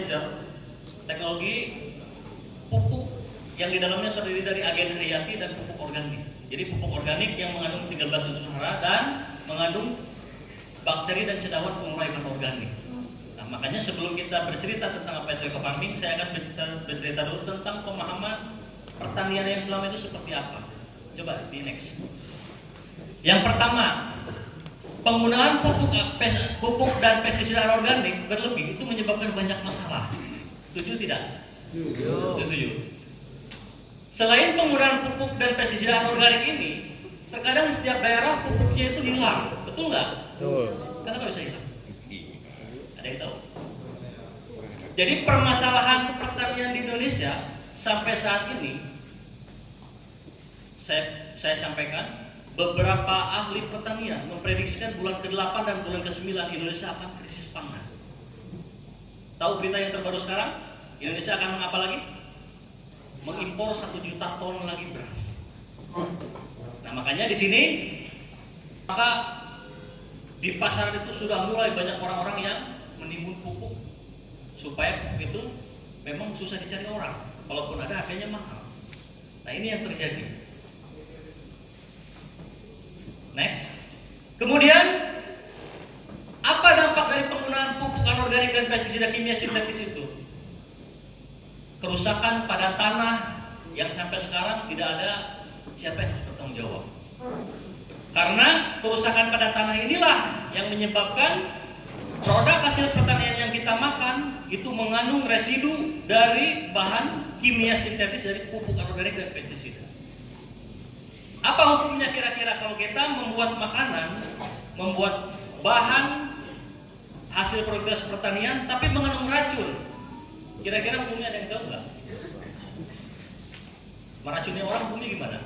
fertilizer, teknologi pupuk yang di dalamnya terdiri dari agen hayati dan pupuk organik. Jadi pupuk organik yang mengandung 13 unsur hara dan mengandung bakteri dan cendawan pengurai bahan organik. Nah, makanya sebelum kita bercerita tentang apa itu eco-farming, saya akan bercerita dulu tentang pemahaman pertanian yang selama itu seperti apa. Coba di next. Yang pertama, penggunaan pupuk dan pestisida organik berlebih itu menyebabkan banyak masalah. Setuju tidak? Setuju. Selain penggunaan pupuk dan pestisida organik ini, terkadang di setiap daerah pupuknya itu hilang, betul nggak? Betul. Kenapa bisa hilang? Ada yang tahu? Jadi permasalahan pertanian di Indonesia sampai saat ini, saya sampaikan, beberapa ahli pertanian memprediksikan bulan ke-8 dan bulan ke-9 Indonesia akan krisis pangan. Tahu berita yang terbaru sekarang? Indonesia akan apa lagi? Mengimpor 1 juta ton lagi beras. Nah, makanya di sini maka di pasar itu sudah mulai banyak orang-orang yang menimbun pupuk supaya pupuk itu memang susah dicari orang. Kalaupun ada harganya mahal. Nah, ini yang terjadi. Next. Kemudian apa dampak dari penggunaan pupuk anorganik dan pestisida kimia sintetis itu? Kerusakan pada tanah yang sampai sekarang tidak ada siapa yang harus bertanggung jawab. Karena kerusakan pada tanah inilah yang menyebabkan produk hasil pertanian yang kita makan itu mengandung residu dari bahan kimia sintetis dari pupuk anorganik dan pestisida. Apa hukumnya kira-kira kalau kita membuat makanan, membuat bahan hasil produktivitas pertanian tapi mengandung racun? Kira-kira hukumnya ada yang tahu nggak? Meracuni orang hukumnya gimana?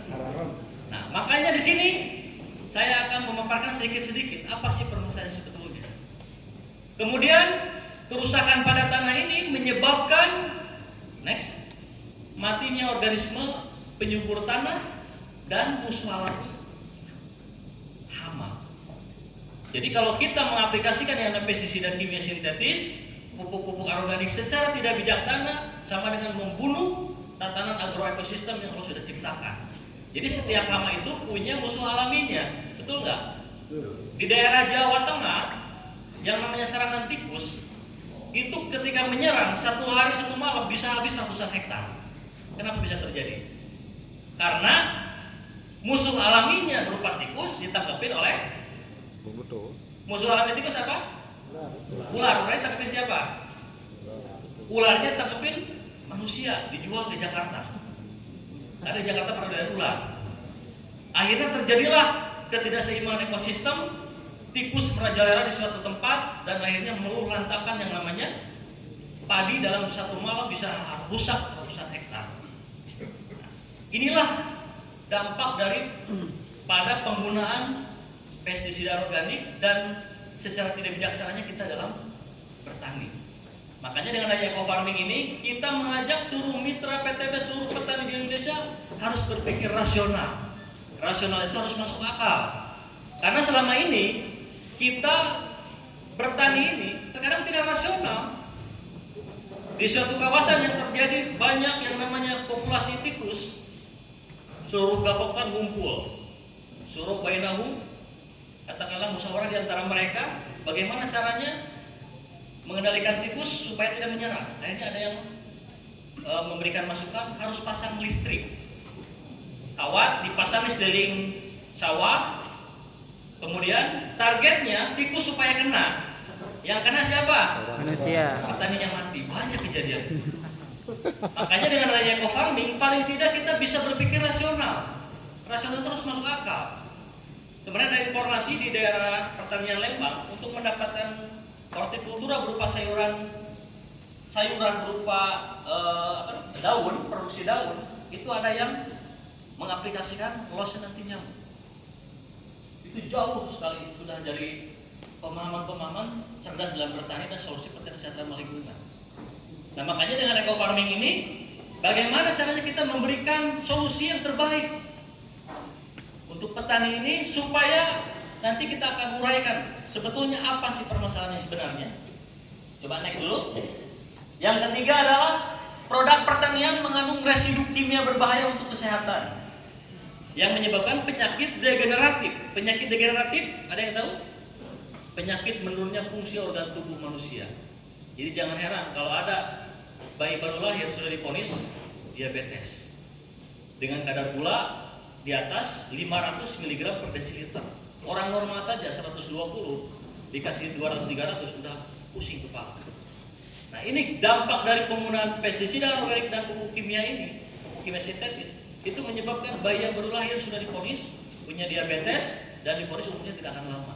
Nah, makanya di sini saya akan memaparkan sedikit-sedikit apa sih permasalahan sebetulnya. Kemudian kerusakan pada tanah ini menyebabkan next matinya organisme penyubur tanah dan musuh alami hama. Jadi kalau kita mengaplikasikan yang namanya pestisida kimia sintetis, pupuk-pupuk anorganik secara tidak bijaksana sama dengan membunuh tatanan agroekosistem yang Allah sudah ciptakan. Jadi setiap hama itu punya musuh alaminya, betul nggak? Di daerah Jawa Tengah yang namanya serangan tikus itu ketika menyerang satu hari satu malam bisa habis ratusan hektar. Kenapa bisa terjadi? Karena musuh alaminya berupa tikus ditangkapin oleh musuh alami tikus apa? Ular. Ularnya tangkapin siapa? Ularnya tangkapin manusia, dijual ke Jakarta. Karena di Jakarta pernah ada ular. Akhirnya terjadilah ketidakseimbangan ekosistem, tikus merajalela di suatu tempat dan akhirnya meluluh lantakan yang namanya padi dalam satu malam bisa rusak ratusan hektar. Inilah dampak dari pada penggunaan pestisida organik dan secara tidak bijaksananya kita dalam bertani. Makanya dengan adanya eco-farming ini kita mengajak seluruh mitra PTB, seluruh petani di Indonesia harus berpikir rasional. Rasional itu harus masuk akal. Karena selama ini kita bertani ini terkadang tidak rasional. Di suatu kawasan yang terjadi banyak yang namanya populasi tikus, suruh gapokkan ngumpul, suruh bainahu, katakanlah musyawarah di antara mereka, bagaimana caranya mengendalikan tikus supaya tidak menyerang. Akhirnya ada yang memberikan masukan harus pasang listrik. Kawat dipasang di sekeliling sawah. Kemudian targetnya tikus supaya kena. Yang kena siapa? Manusia. Petaninya mati. Banyak kejadian. Makanya dengan adanya eco-farming paling tidak kita bisa berpikir rasional. Rasional terus masuk akal. Sebenarnya ada informasi di daerah pertanian Lembang untuk mendapatkan hortikultura berupa sayuran berupa daun, produksi daun, itu ada yang mengaplikasikan lotion anti nyamuk. Itu jauh sekali sudah dari pemahaman cerdas dalam bertani dan solusi pertanian sehat ramah lingkungan. Nah, makanya dengan eco-farming ini bagaimana caranya kita memberikan solusi yang terbaik untuk petani ini supaya nanti kita akan uraikan sebetulnya apa sih permasalahannya sebenarnya. Coba next dulu. Yang ketiga adalah produk pertanian mengandung residu kimia berbahaya untuk kesehatan yang menyebabkan penyakit degeneratif. Penyakit degeneratif, ada yang tahu? Penyakit menurunnya fungsi organ tubuh manusia. Jadi jangan heran kalau ada bayi baru lahir sudah divonis diabetes dengan kadar gula di atas 500 mg per desiliter. Orang normal saja 120 dikasih 200-300 sudah pusing kepala. Nah, ini dampak dari penggunaan pestisida organik dan pupuk kimia ini, pupuk kimia sintetis, itu menyebabkan bayi yang baru lahir sudah divonis punya diabetes dan divonis umurnya tidak akan lama.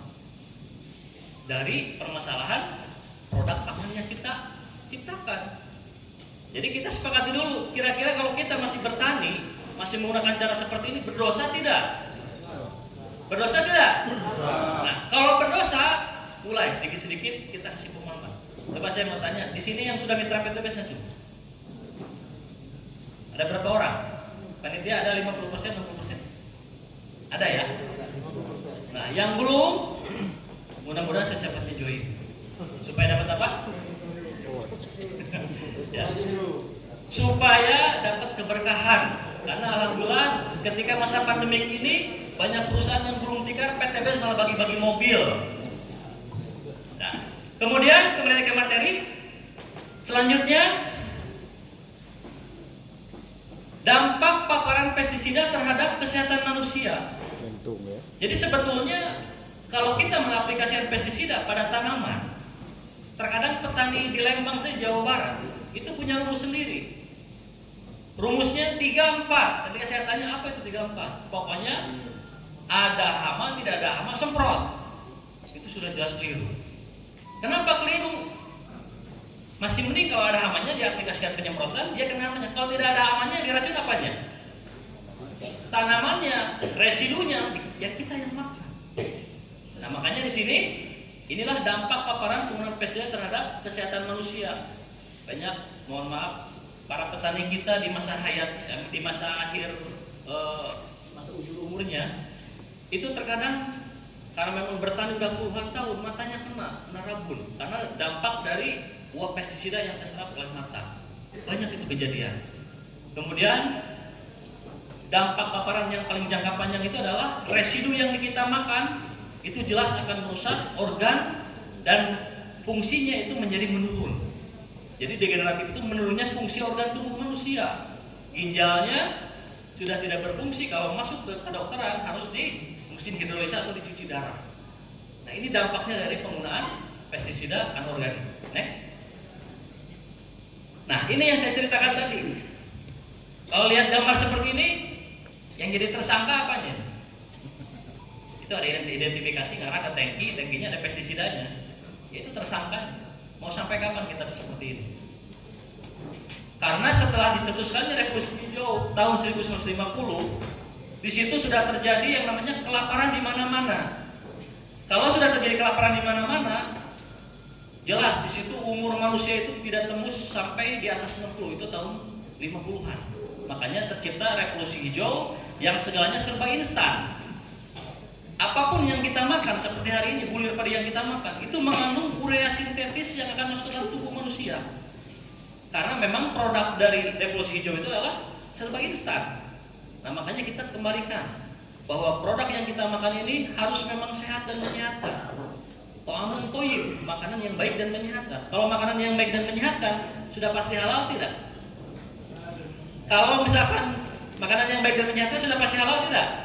Dari permasalahan produk pangan yang kita ciptakan. Jadi kita sepakati dulu, kira-kira kalau kita masih bertani, masih menggunakan cara seperti ini, berdosa tidak? Berdosa tidak? Nah, kalau berdosa, mulai sedikit-sedikit kita kasih pemahaman. Coba saya mau tanya, di sini yang sudah mitra PTBS nggak cukup? Ada berapa orang? Panitia ada 50%, 60%? Ada ya? Nah, yang belum, mudah-mudahan secepatnya join. Supaya dapat apa? Ya. Supaya dapat keberkahan. Karena alhamdulillah ketika masa pandemi ini banyak perusahaan yang gulung tikar, PTBS malah bagi-bagi mobil. Nah, kemudian kembali ke materi. Selanjutnya, dampak paparan pestisida terhadap kesehatan manusia. Jadi sebetulnya kalau kita mengaplikasikan pestisida pada tanaman, terkadang petani di Lembang saja Jawa Barat itu punya rumus sendiri. Rumusnya 3-4. Ketika saya tanya apa itu 3-4, pokoknya ada hama, tidak ada hama, semprot. Itu sudah jelas keliru. Kenapa keliru? Masih mending kalau ada hamanya diaplikasikan penyemprotan, dia kena hamanya. Kalau tidak ada hamanya, diracun apanya? Tanamannya, residunya, ya kita yang makan. Nah, makanya di sini inilah dampak paparan penggunaan pestisida terhadap kesehatan manusia. Banyak, mohon maaf, para petani kita di masa di masa akhir masa ujung umurnya itu terkadang karena memang bertani udah puluhan tahun matanya kena rabun karena dampak dari uap pestisida yang terserap oleh mata. Banyak itu kejadian. Kemudian dampak paparan yang paling jangka panjang itu adalah residu yang kita makan itu jelas akan merusak organ dan fungsinya itu menjadi menurun. Jadi degeneratif itu menurunnya fungsi organ tubuh manusia. Ginjalnya sudah tidak berfungsi, kalau masuk ke kedokteran harus di mesin hidrolisa atau dicuci darah. Nah, ini dampaknya dari penggunaan pestisida anorganik. Next. Nah, ini yang saya ceritakan tadi. Kalau lihat gambar seperti ini, yang jadi tersangka apanya? Itu ada identifikasi karena ada tangki, tangkinya ada pestisidanya. Itu tersangka. Mau sampai kapan kita seperti ini? Karena setelah dicetuskannya Revolusi Hijau tahun 1950, di situ sudah terjadi yang namanya kelaparan di mana-mana. Kalau sudah terjadi kelaparan di mana-mana, jelas di situ umur manusia itu tidak tembus sampai di atas 60, itu tahun 50-an. Makanya tercipta Revolusi Hijau yang segalanya serba instan. Apapun yang kita makan seperti hari ini, bulir padi yang kita makan itu mengandung urea sintetis yang akan masuk ke dalam tubuh manusia. Karena memang produk dari Revolusi Hijau itu adalah serba instan. Nah, makanya kita kembalikan bahwa produk yang kita makan ini harus memang sehat dan menyehatkan. Ta'amun thayyib, makanan yang baik dan menyehatkan. Kalau makanan yang baik dan menyehatkan sudah pasti halal tidak? Kalau misalkan makanan yang baik dan menyehatkan sudah pasti halal tidak?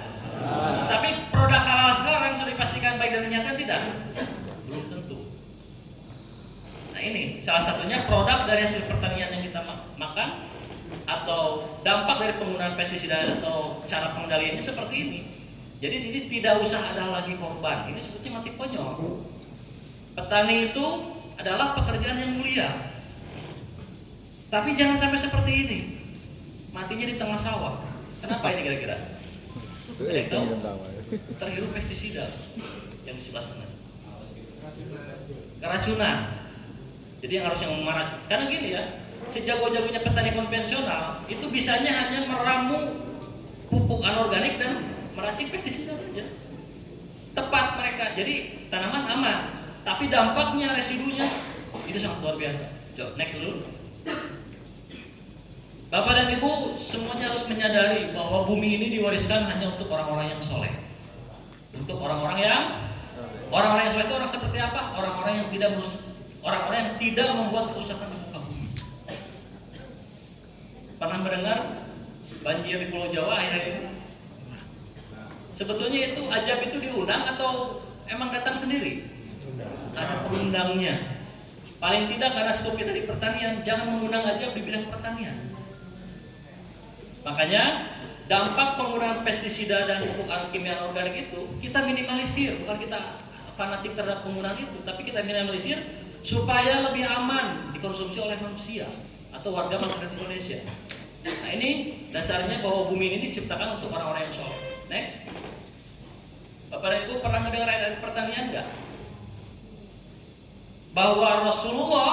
Tapi produk halal sekarang sudah dipastikan baik dan menyehatkan tidak? Belum tentu. Nah, ini salah satunya produk dari hasil pertanian yang kita makan atau dampak dari penggunaan pestisida atau cara pengendaliannya seperti ini. Jadi ini tidak usah ada lagi korban. Ini sebetulnya mati konyol. Petani itu adalah pekerjaan yang mulia. Tapi jangan sampai seperti ini. Matinya di tengah sawah. Kenapa ini kira-kira? Terhirup pestisida yang di sebelah sana. Keracunan. Jadi yang harusnya memarat. Karena gini ya, sejago-jagonya petani konvensional itu bisanya hanya meramu pupuk anorganik dan meracik pestisida saja. Tepat mereka. Jadi tanaman aman, tapi dampaknya residunya itu sangat luar biasa. Coba next dulu. Bapak dan Ibu semuanya harus menyadari bahwa bumi ini diwariskan hanya untuk orang-orang yang soleh. Untuk orang-orang yang soleh itu orang seperti apa? Orang-orang yang tidak membuat kerusakan di muka bumi. Pernah mendengar banjir di Pulau Jawa akhir-akhir ini? Sebetulnya itu ajab itu diundang atau emang datang sendiri? Ada perundangnya. Paling tidak karena skop kita di pertanian, jangan mengundang ajab di bidang pertanian. Makanya dampak penggunaan pestisida dan pupuk kimia organik itu kita minimalisir, bukan kita fanatik terhadap penggunaan itu, tapi kita minimalisir supaya lebih aman dikonsumsi oleh manusia atau warga masyarakat Indonesia. Nah ini dasarnya bahwa bumi ini diciptakan untuk orang-orang yang soleh. Next, Bapak dan Ibu pernah mendengar ayat pertanian nggak? Bahwa Rasulullah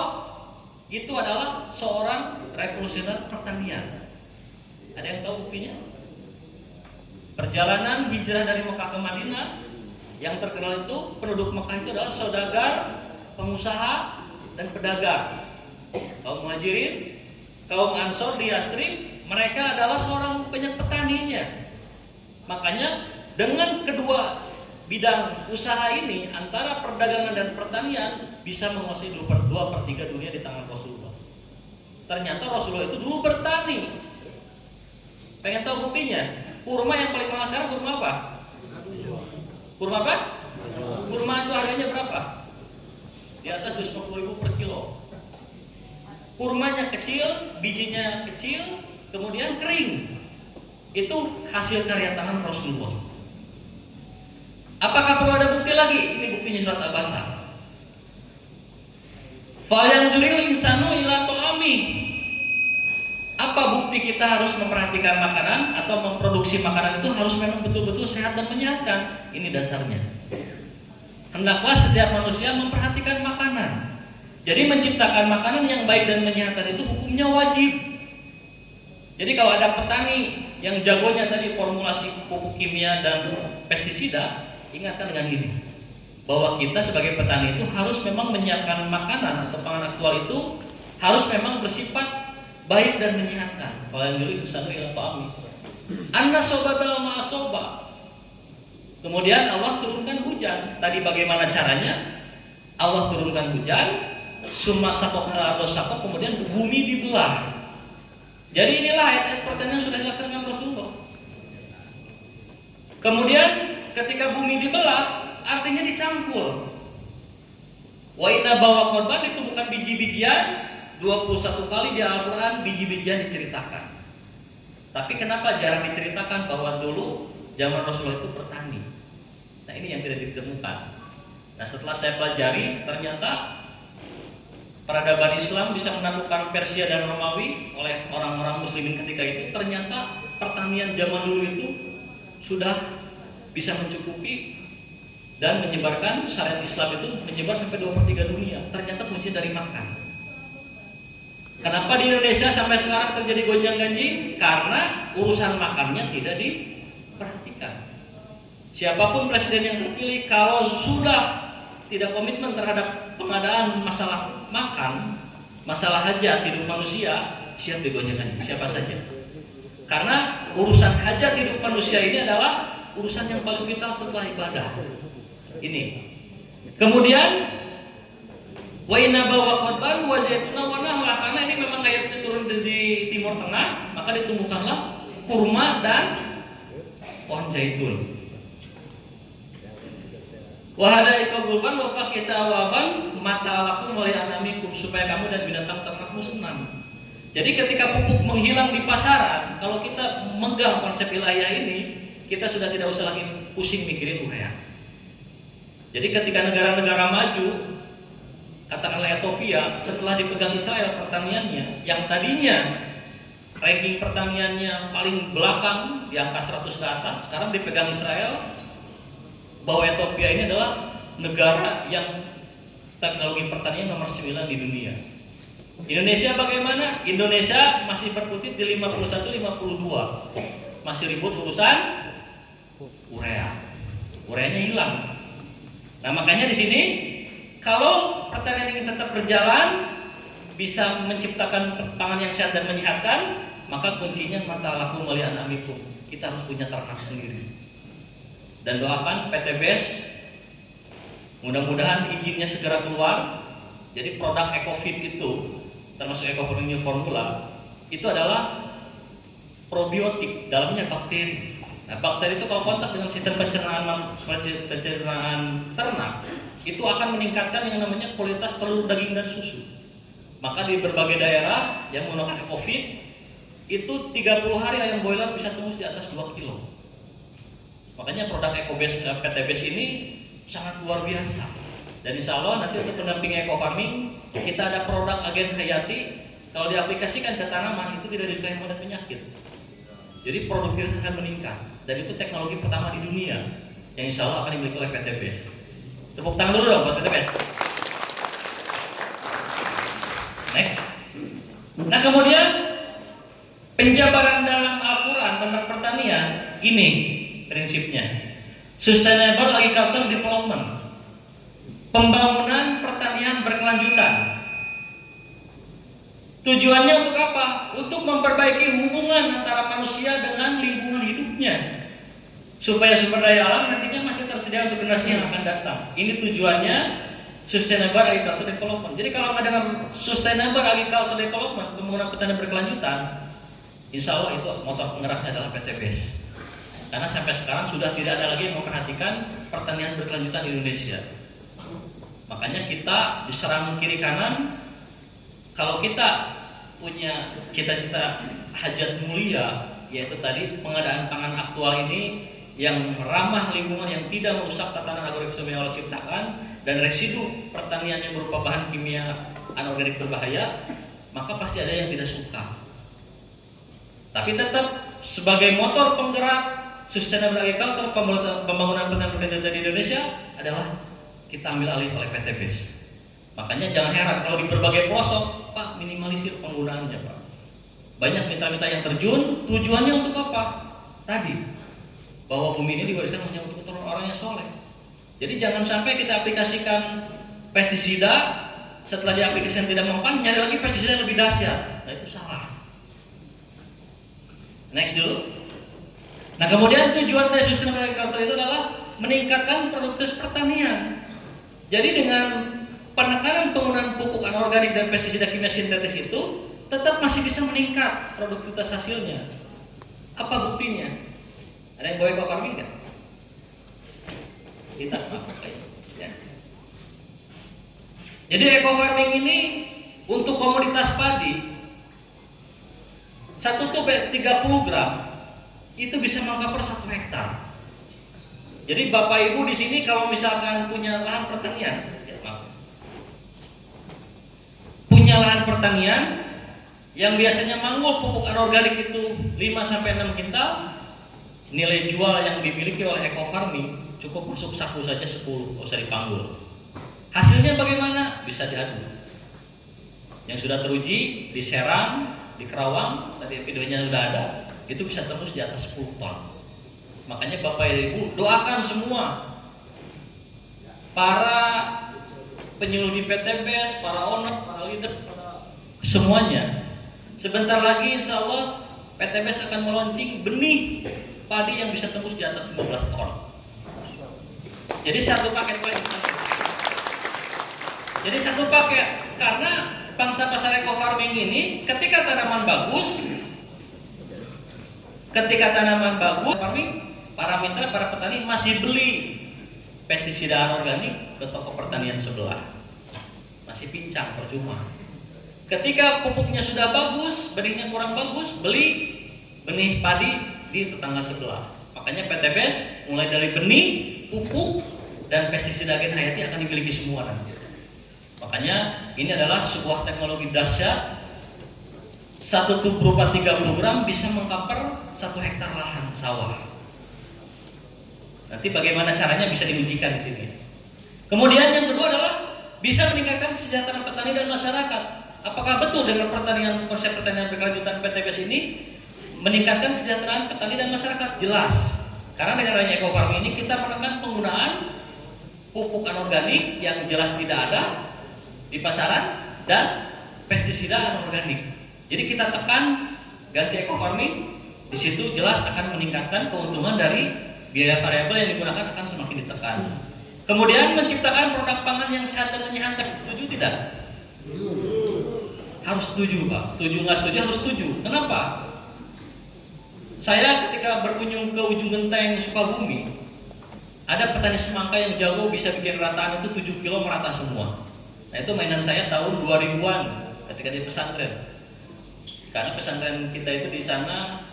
itu adalah seorang revolusioner pertanian. Ada yang tahu buktinya? Perjalanan hijrah dari Mekah ke Madinah yang terkenal itu penduduk Mekah itu adalah saudagar, pengusaha, dan pedagang. Kaum Muhajirin, kaum Ansor di Yasrib, mereka adalah seorang petaninya. Makanya dengan kedua bidang usaha ini antara perdagangan dan pertanian bisa menguasai 2/3 dunia di tangan Rasulullah. Ternyata Rasulullah itu dulu bertani. Pengen tahu buktinya? Kurma yang paling mahal sekarang kurma apa? Kurma apa? Kurma itu harganya berapa? Di atas 250.000 per kilo. Kurmanya kecil, bijinya kecil, kemudian kering. Itu hasil karya tangan Rasulullah. Apakah perlu ada bukti lagi? Ini buktinya surat Al-Baqarah. Falyanzuril insanu ila ta'ami. Apa bukti kita harus memperhatikan makanan atau memproduksi makanan itu harus memang betul-betul sehat dan menyehatkan? Ini dasarnya. Hendaklah setiap manusia memperhatikan makanan. Jadi menciptakan makanan yang baik dan menyehatkan itu hukumnya wajib. Jadi kalau ada petani yang jagonya tadi formulasi pupuk kimia dan pestisida, ingatkan dengan ini, bahwa kita sebagai petani itu harus memang menyiapkan makanan atau pangan aktual itu harus memang bersifat baik dan menyehatkan. Kalau yang dulu insanu ila ta'ami. Anna sobabal ma'asoba. Kemudian Allah turunkan hujan. Tadi bagaimana caranya? Allah turunkan hujan, summa sakokna ardo sakok, kemudian bumi dibelah. Jadi inilah ayat-ayat pertanian sudah dilaksanakan Rasulullah. Kemudian ketika bumi dibelah, artinya dicampur. Wa inna bawa korban ditemukan biji-bijian. 21 kali di Al-Quran biji-bijian diceritakan. Tapi kenapa jarang diceritakan bahwa dulu zaman Rasulullah itu bertani? Nah ini yang tidak ditemukan. Nah setelah saya pelajari, ternyata peradaban Islam bisa menaklukkan Persia dan Romawi oleh orang-orang muslimin ketika itu. Ternyata pertanian zaman dulu itu sudah bisa mencukupi dan menyebarkan syariat Islam itu menyebar sampai 2/3 dunia. Ternyata fungsinya dari makan. Kenapa di Indonesia sampai sekarang terjadi gonjang-ganjing? Karena urusan makannya tidak diperhatikan. Siapapun presiden yang terpilih, kalau sudah tidak komitmen terhadap pengadaan masalah makan, masalah hajat hidup manusia, siap digonjang-ganjing siapa saja. Karena urusan hajat hidup manusia ini adalah urusan yang paling vital setelah ibadah. Ini. Kemudian wa inna bawa korban wa zaituna wa nahla, karena ini memang ayatnya turun di Timur Tengah, maka ditumbuhkanlah kurma dan pohon zaitun. Wa hadaika gulban wa faqita waban matalakum wa li'anamikum, supaya kamu dan binatang ternakmu senang. Jadi ketika pupuk menghilang di pasaran, kalau kita memegang konsep wilayah ini, kita sudah tidak usah lagi pusing mikirin urea. Jadi ketika negara-negara maju, katakanlah Ethiopia, setelah dipegang Israel pertaniannya, yang tadinya ranking pertaniannya paling belakang di angka 100 ke atas, sekarang dipegang Israel, bahwa Ethiopia ini adalah negara yang teknologi pertanian nomor 9 di dunia. Indonesia bagaimana? Indonesia masih berkutit di 51-52, masih ribut urusan urea. Ureanya hilang. Nah makanya di sini kalau pertanian ini tetap berjalan, bisa menciptakan pangan yang sehat dan menyehatkan, maka kuncinya mata lakum wali anamikum. Kita harus punya ternak sendiri. Dan doakan PTBS mudah-mudahan izinnya segera keluar. Jadi produk EcoFit itu termasuk EcoFit New Formula itu adalah probiotik, dalamnya bakteri. Nah, bakteri itu kalau kontak dengan sistem pencernaan ternak itu akan meningkatkan yang namanya kualitas telur, daging, dan susu. Maka di berbagai daerah yang menggunakan EcoFit itu 30 hari ayam boiler bisa tembus di atas 2 kilo. Makanya produk EcoBase PTBase ini sangat luar biasa. Dan insya Allah nanti untuk pendamping eco farming kita ada produk agen hayati. Kalau diaplikasikan ke tanaman itu tidak disukai pada penyakit. Jadi produktivitas akan meningkat. Dan itu teknologi pertama di dunia yang insya Allah akan dimiliki oleh PTBase. Tepuk tangan dulu dong buat PTBase. Next. Nah kemudian penjabaran dalam Al-Quran tentang pertanian ini prinsipnya Sustainable Agriculture Development, pembangunan pertanian berkelanjutan. Tujuannya untuk apa? Untuk memperbaiki hubungan antara manusia dengan lingkungan hidupnya, supaya sumber daya alam nantinya masih tersedia untuk generasi yang akan datang. Ini tujuannya Sustainable Agriculture Development. Jadi kalau nggak dengan Sustainable Agriculture Development, pembangunan pertanian berkelanjutan, insya Allah itu motor penggeraknya adalah PTBase. Karena sampai sekarang sudah tidak ada lagi yang memperhatikan pertanian berkelanjutan di Indonesia. Makanya kita diserang kiri kanan. Kalau kita punya cita-cita hajat mulia, yaitu tadi pengadaan pangan aktual ini yang ramah lingkungan, yang tidak merusak tatanan agroekosistem yang Allah ciptakan, dan residu pertanian yang berupa bahan kimia anorganik berbahaya, maka pasti ada yang tidak suka. Tapi tetap sebagai motor penggerak Sustainable Agriculture, pembangunan pertanian berkelanjutan di Indonesia adalah kita ambil alih oleh PTBase. Makanya jangan heran kalau di berbagai pelosok, Pak, minimalisir penggunaannya, Pak. Banyak mitra-mitra yang terjun, tujuannya untuk apa? Tadi, bahwa bumi ini diwariskan hanya untuk keturunan orang yang soleh. Jadi jangan sampai kita aplikasikan pestisida, setelah diaplikasikan tidak mempan, nyari lagi pestisida yang lebih dahsyat. Nah itu salah. Next dulu. Nah kemudian tujuan dari Sustainable Agriculture itu adalah meningkatkan produktivitas pertanian. Jadi dengan penekanan penggunaan pupuk anorganik dan pestisida kimia sintetis itu tetap masih bisa meningkat produktivitas hasilnya. Apa buktinya? Ada yang bawa eco farming nggak? Di tas ya. Jadi eco farming ini untuk komoditas padi 1 tub 30 gram itu bisa mengcover 1 hektar. Jadi Bapak Ibu di sini kalau misalkan punya lahan pertanian, punya lahan pertanian yang biasanya manggul pupuk anorganik itu 5-6 kintal, nilai jual yang dimiliki oleh eco farming cukup masuk saku saja 10, nggak usah dipanggul. Hasilnya bagaimana? Bisa diadu. Yang sudah teruji di Serang, di Kerawang, tadi videonya sudah ada, itu bisa tembus di atas 10 ton. Makanya Bapak Ibu doakan semua para penyuluh di PTBase, para owner, para leader, para semuanya. Sebentar lagi insya Allah PTBase akan meluncing benih padi yang bisa tembus di atas 15 ton. Jadi satu paket Jadi satu paket, karena pangsa pasar eco farming ini ketika tanaman bagus, farming, para mitra, para petani masih beli pestisida anorganik ke toko pertanian sebelah. Masih pincang, percuma. Ketika pupuknya sudah bagus, benihnya kurang bagus, beli benih padi di tetangga sebelah. Makanya PTBase mulai dari benih, pupuk, dan pestisida agen hayati akan dimiliki semua nanti. Makanya ini adalah sebuah teknologi dahsyat. 1 tub berupa 30 gram bisa mengcover 1 hektar lahan sawah. Nanti bagaimana caranya bisa diujikan di sini. Kemudian yang kedua adalah bisa meningkatkan kesejahteraan petani dan masyarakat. Apakah betul dengan konsep pertanian berkelanjutan PTBase ini meningkatkan kesejahteraan petani dan masyarakat? Jelas. Karena dengan adanya eco farming ini kita menekan penggunaan pupuk anorganik yang jelas tidak ada di pasaran dan pestisida anorganik. Jadi kita tekan ganti eco farming, di situ jelas akan meningkatkan keuntungan dari biaya variabel yang digunakan akan semakin ditekan. Kemudian menciptakan produk pangan yang sehat dan menyehatkan, setuju tidak? Harus setuju, Pak. Setuju nggak setuju harus setuju. Kenapa? Saya ketika berkunjung ke ujung genteng Sukabumi, ada petani semangka yang jago bisa bikin rataan itu 7 kilo merata semua. Nah itu mainan saya tahun 2000-an ketika di pesantren. Karena pesantren kita itu di sana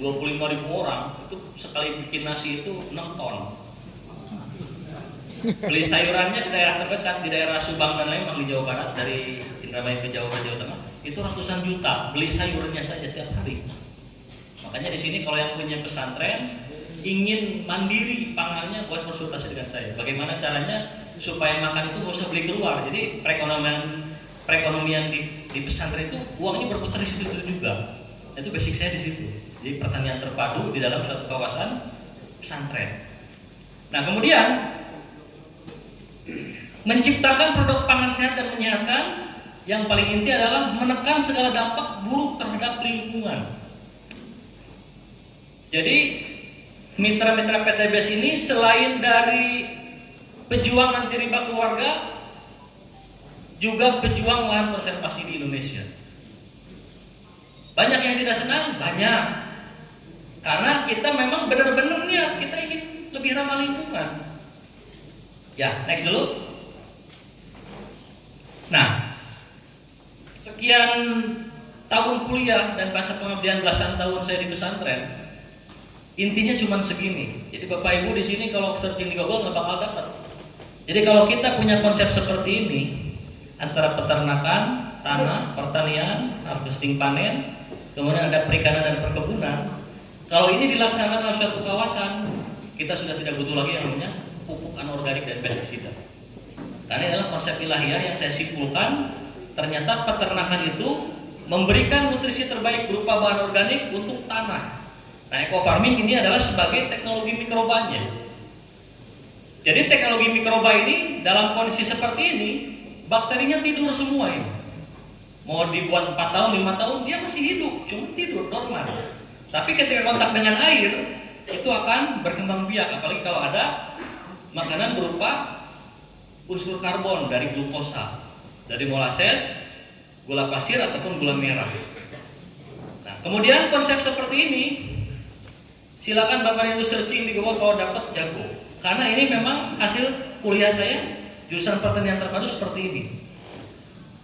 25.000 orang, itu sekali bikin nasi itu 6 ton. Beli sayurannya di daerah terdekat, di daerah Subang dan Lembang di Jawa Barat, dari Indramayu ke Jawa Tengah, itu ratusan juta beli sayurnya saja tiap hari. Makanya di sini kalau yang punya pesantren ingin mandiri pangannya, buat konsultasi dengan saya. Bagaimana caranya supaya makan itu nggak usah beli keluar. Jadi perekonomian di pesantren itu uangnya berputar di situ juga. Itu basic saya di situ. Jadi pertanian terpadu di dalam suatu kawasan pesantren. Nah kemudian menciptakan produk pangan sehat dan menyehatkan, yang paling inti adalah menekan segala dampak buruk terhadap lingkungan. Jadi mitra-mitra PTBS ini selain dari pejuang anti riba keluarga, juga pejuang lahan konservasi di Indonesia. Banyak yang tidak senang, banyak. Karena kita memang benar-benar niat, kita ingin lebih ramah lingkungan. Ya, next dulu. Nah, sekian tahun kuliah dan masa pengabdian belasan tahun saya di pesantren, intinya cuma segini. Jadi Bapak Ibu di sini kalau searching di Google nggak bakal dapat. Jadi kalau kita punya konsep seperti ini, antara peternakan, tanah, pertanian, harvesting panen, kemudian ada perikanan dan perkebunan. Kalau ini dilaksanakan dalam suatu kawasan, kita sudah tidak butuh lagi yang namanya pupuk anorganik dan pestisida. Karena ini adalah konsep ilahiyah yang saya simpulkan. Ternyata peternakan itu memberikan nutrisi terbaik berupa bahan organik untuk tanah. Nah, eco farming ini adalah sebagai teknologi mikrobanya. Jadi teknologi mikroba ini dalam kondisi seperti ini, bakterinya tidur semua ini. Mau dibuat 4 tahun, 5 tahun, dia masih hidup, cuma tidur, dorman. Tapi ketika kontak dengan air, itu akan berkembang biak, apalagi kalau ada makanan berupa unsur karbon dari glukosa, dari molasses, gula pasir ataupun gula merah. Nah, kemudian konsep seperti ini, silakan Bapak Ibu searching di Google kalau dapat jago. Karena ini memang hasil kuliah saya jurusan pertanian terpadu seperti ini.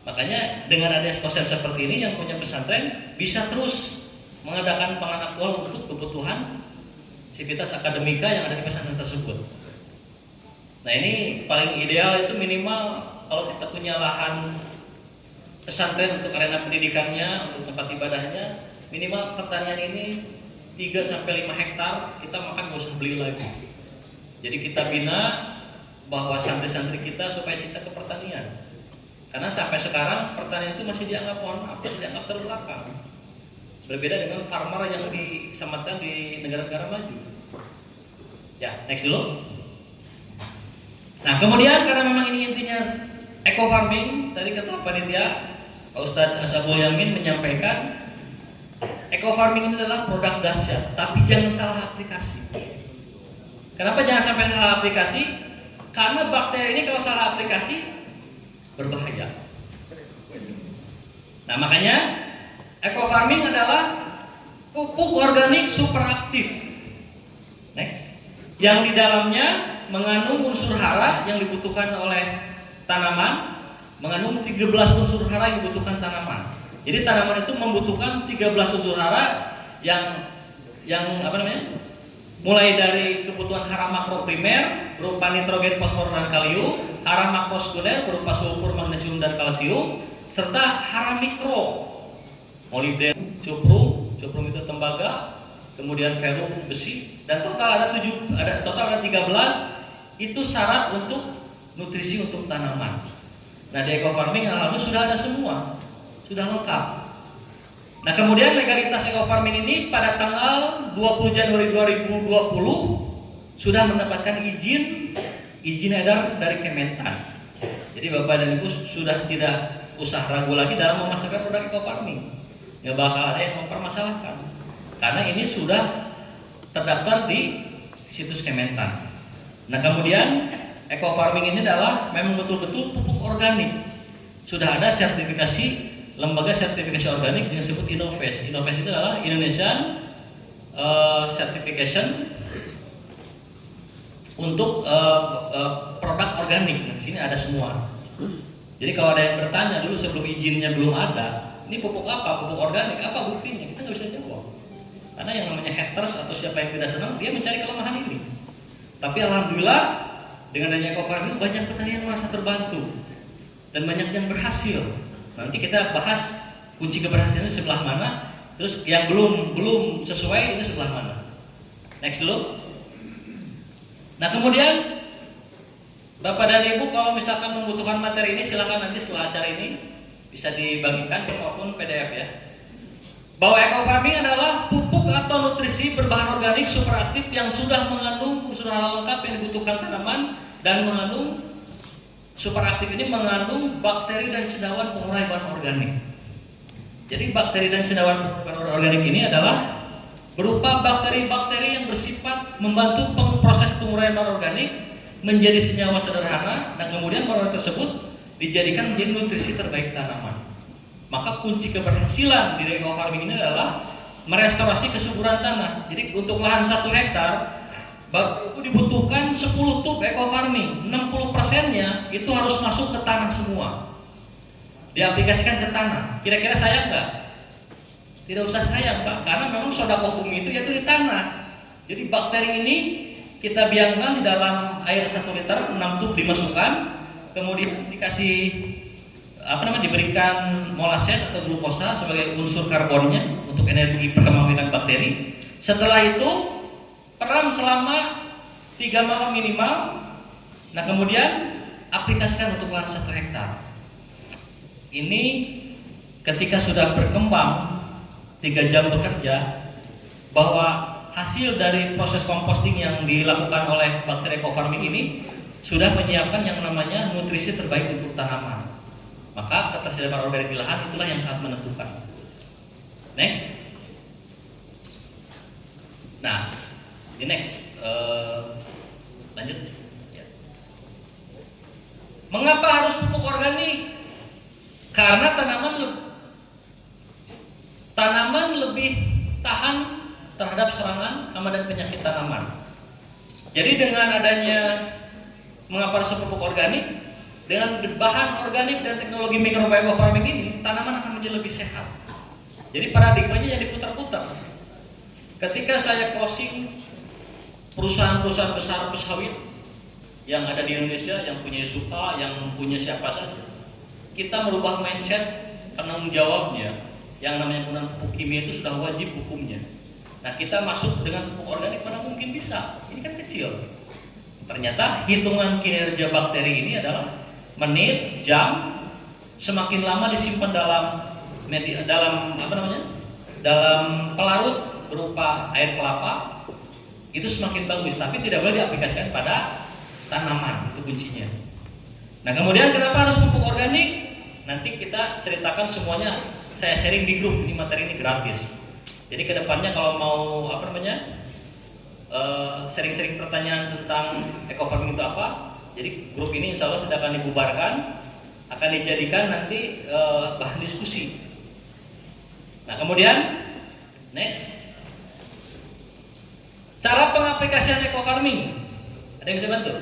Makanya dengan adanya konsep seperti ini, yang punya pesantren bisa terus mengadakan pangan aktual untuk kebutuhan sivitas akademika yang ada di pesantren tersebut. Nah ini paling ideal itu minimal kalau kita punya lahan pesantren untuk arena pendidikannya, untuk tempat ibadahnya, minimal pertanian ini 3-5 hektar, kita makan nggak usah beli lagi. Jadi kita bina bahwa santri-santri kita supaya cinta ke pertanian. Karena sampai sekarang pertanian itu masih dianggap masih dianggap terbelakang. Berbeda dengan farmer yang disematkan di negara-negara maju. Ya, next dulu. Nah, kemudian karena memang ini intinya eco farming, tadi Ketua Panitia Pak Ustadz Ashabul Yamin menyampaikan eco farming ini adalah produk dahsyat, tapi jangan salah aplikasi. Kenapa jangan sampai salah aplikasi? Karena bakteri ini kalau salah aplikasi berbahaya. Nah, makanya eco farming adalah pupuk organik super aktif. Next. Yang di dalamnya mengandung unsur hara yang dibutuhkan oleh tanaman, mengandung 13 unsur hara yang dibutuhkan tanaman. Jadi tanaman itu membutuhkan 13 unsur hara yang apa namanya? Mulai dari kebutuhan hara makro primer berupa nitrogen, fosfor dan kalium, hara makro sekunder berupa sulfur, magnesium dan kalsium, serta hara mikro molibden, cuprum itu tembaga, kemudian ferum, besi, dan total ada 13 itu syarat untuk nutrisi untuk tanaman. Nah, di eco farming alhamdulillah sudah ada semua, sudah lengkap. Nah, kemudian legalitas eco farming ini pada tanggal 20 Januari 2020 sudah mendapatkan izin edar dari Kementan. Jadi Bapak dan Ibu sudah tidak usah ragu lagi dalam memasarkan produk eco farming. nggak bakal ada yang mempermasalahkan, karena ini sudah terdaftar di situs Kementan. Nah kemudian eco farming ini adalah memang betul-betul pupuk organik. Sudah ada sertifikasi, lembaga sertifikasi organik yang disebut Innoves. Innoves itu adalah Indonesian Certification untuk produk organik. Nah, di sini ada semua. Jadi kalau ada yang bertanya dulu sebelum izinnya belum ada, ini pupuk apa? Pupuk organik apa buktinya? Kita nggak bisa jawab. Karena yang namanya haters atau siapa yang tidak senang, dia mencari kelemahan ini. Tapi alhamdulillah dengan adanya eco farming banyak petani yang merasa terbantu dan banyak yang berhasil. Nanti kita bahas kunci keberhasilannya sebelah mana. Terus yang belum sesuai itu sebelah mana. Next dulu. Nah kemudian Bapak dan Ibu kalau misalkan membutuhkan materi ini silakan nanti setelah acara ini bisa dibagikan maupun PDF ya. Bahwa eco farming adalah pupuk atau nutrisi berbahan organik superaktif yang sudah mengandung unsur hal lengkap yang dibutuhkan tanaman dan mengandung superaktif ini mengandung bakteri dan cendawan pengurai bahan organik. Jadi bakteri dan cendawan pengurai organik ini adalah berupa bakteri-bakteri yang bersifat membantu proses penguraian bahan organik menjadi senyawa sederhana dan kemudian bahan organik tersebut dijadikan menjadi nutrisi terbaik tanaman. Maka kunci keberhasilan di eco farming ini adalah merestorasi kesuburan tanah. Jadi untuk lahan 1 hektar Bapak Ibu dibutuhkan 10 tub eco farming. 60%-nya itu harus masuk ke tanah semua. Diaplikasikan ke tanah. Kira-kira sayang nggak? Tidak usah sayang Pak, karena memang sodako bumi itu yaitu di tanah. Jadi bakteri ini kita biarkan di dalam air 1 liter, 6 tub dimasukkan, kemudian diberikan molases atau glukosa sebagai unsur karbonnya untuk energi perkembangan bakteri. Setelah itu peram selama 3 malam minimal. Nah kemudian aplikasikan untuk lahan 1 hektar. Ini ketika sudah berkembang 3 jam bekerja, bahwa hasil dari proses composting yang dilakukan oleh bakteri eco farming ini sudah menyiapkan yang namanya nutrisi terbaik untuk tanaman. Maka ketersediaan organik di lahan itulah yang sangat menentukan. Next. Nah, di next. Lanjut. Ya. Mengapa harus pupuk organik? Karena tanaman lebih tahan terhadap serangan hama dan penyakit tanaman. Jadi dengan adanya mengapa harus pupuk organik? Dengan bahan organik dan teknologi mikrobiota eco farming ini, tanaman akan menjadi lebih sehat. Jadi paradigmanya jadi putar-putar. Ketika saya closing perusahaan-perusahaan besar sawit yang ada di Indonesia, yang punya Supa, yang punya siapa saja, kita merubah mindset penanggung jawabnya. Yang namanya penggunaan pupuk kimia itu sudah wajib hukumnya. Nah kita masuk dengan pupuk organik mana mungkin bisa. Ini kan kecil. Ternyata hitungan kinerja bakteri ini adalah menit, jam, semakin lama disimpan dalam pelarut berupa air kelapa, itu semakin bagus. Tapi tidak boleh diaplikasikan pada tanaman, itu kuncinya. Nah kemudian kenapa harus pupuk organik? Nanti kita ceritakan semuanya. Saya sharing di grup, ini materi ini gratis. Jadi kedepannya kalau mau sering-sering pertanyaan tentang eco farming itu apa, jadi grup ini insya Allah tidak akan dibubarkan, akan dijadikan nanti bahan diskusi. Nah kemudian next, cara pengaplikasian eco farming, ada yang bisa bantu?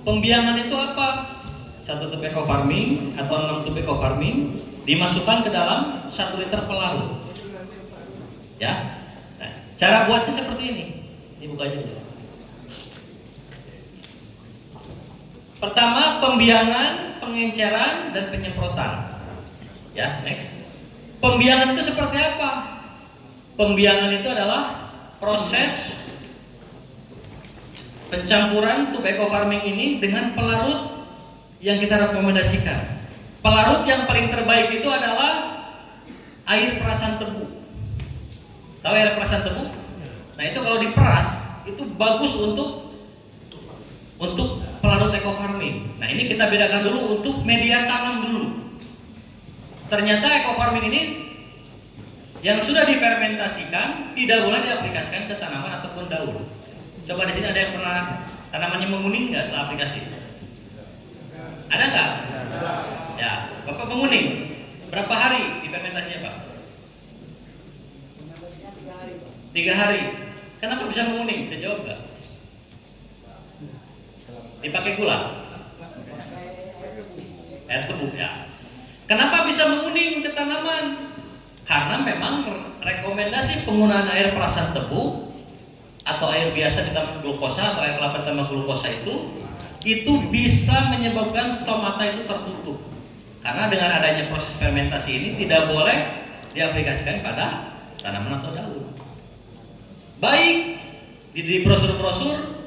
Pembiangan itu apa? 1 tub eco farming atau 6 tub eco farming dimasukkan ke dalam 1 liter pelarut. Ya. Nah, cara buatnya seperti ini. Ini buka aja dulu. Pertama, pembiangan, pengenceran, dan penyemprotan. Ya, next. Pembiangan itu seperti apa? Pembiangan itu adalah proses pencampuran tub eco farming ini dengan pelarut yang kita rekomendasikan. Pelarut yang paling terbaik itu adalah air perasan tebu. Tahu air perasan tebu? Nah itu kalau diperas itu bagus untuk pelarut eco farming. Nah ini kita bedakan dulu untuk media tanam dulu. Ternyata eco farming ini yang sudah difermentasikan tidak boleh diaplikasikan ke tanaman ataupun daun. Coba di sini ada yang pernah tanamannya menguning nggak setelah aplikasi? Ada nggak? Ya, Bapak menguning. Berapa hari difermentasinya Pak? 3 hari. Kenapa bisa menguning? Bisa jawab nggak? Dipakai gula? Air tebu ya. Kenapa bisa menguning ke tanaman? Karena memang rekomendasi penggunaan air perasan tebu atau air biasa ditambah glukosa atau air kelapa ditambah glukosa itu bisa menyebabkan stomata itu tertutup. Karena dengan adanya proses fermentasi ini tidak boleh diaplikasikan pada tanaman atau daun. Baik di brosur-brosur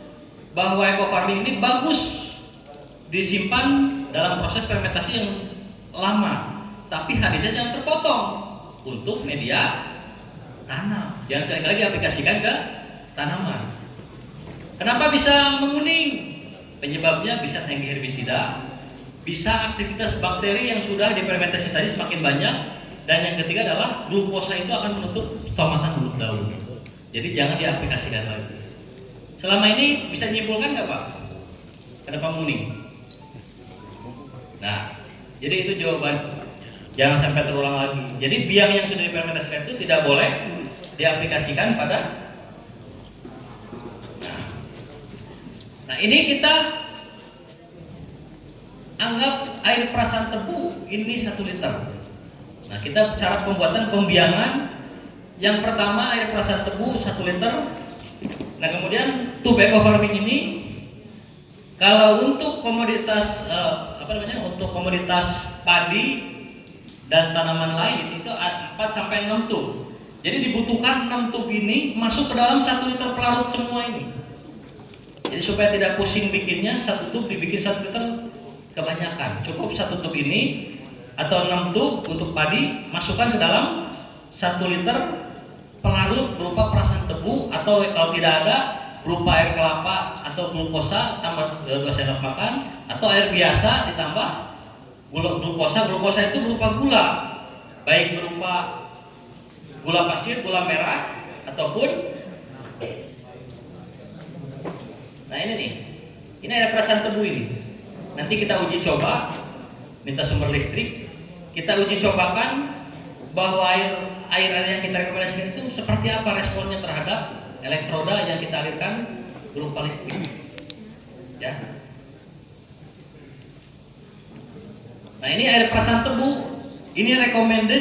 bahwa eco farming ini bagus disimpan dalam proses fermentasi yang lama, tapi hadisnya jangan terpotong untuk media tanam. Jangan sekali-kali diaplikasikan ke tanaman. Kenapa bisa menguning? Penyebabnya bisa tinggi herbisida, bisa aktivitas bakteri yang sudah difermentasi tadi semakin banyak, dan yang ketiga adalah glukosa itu akan menutup stomata mulut daun. Jadi jangan diaplikasikan lagi. Selama ini bisa nyimpulkan nggak Pak? Kenapa menguning? Nah, jadi itu jawaban. Jangan sampai terulang lagi. Jadi biang yang sudah difermentasikan itu tidak boleh diaplikasikan pada. Nah ini kita anggap air perasan tebu ini 1 liter. Nah kita cara pembuatan pembiangan. Yang pertama air perasan tebu 1 liter. Nah kemudian tube eco farming ini kalau untuk komoditas untuk komoditas padi dan tanaman lain itu 4 sampai 6 tub. Jadi dibutuhkan 6 tub ini masuk ke dalam 1 liter pelarut semua ini. Jadi supaya tidak pusing bikinnya, 1 tub dibikin 1 liter kebanyakan. Cukup 1 tub ini atau 6 tub untuk padi masukkan ke dalam 1 liter pelarut berupa perasan tebu atau kalau tidak ada berupa air kelapa atau glukosa tambah 2 sendok makan atau air biasa ditambah glukosa itu berupa gula, baik berupa gula pasir, gula merah ataupun nah ini nih, ini air perasan tebu ini. Nanti kita uji coba, minta sumber listrik, kita uji cobakan bahwa air yang kita rekomendasikan itu seperti apa responnya terhadap elektroda yang kita alirkan berupa listrik. Ya. Nah ini air perasan tebu, ini recommended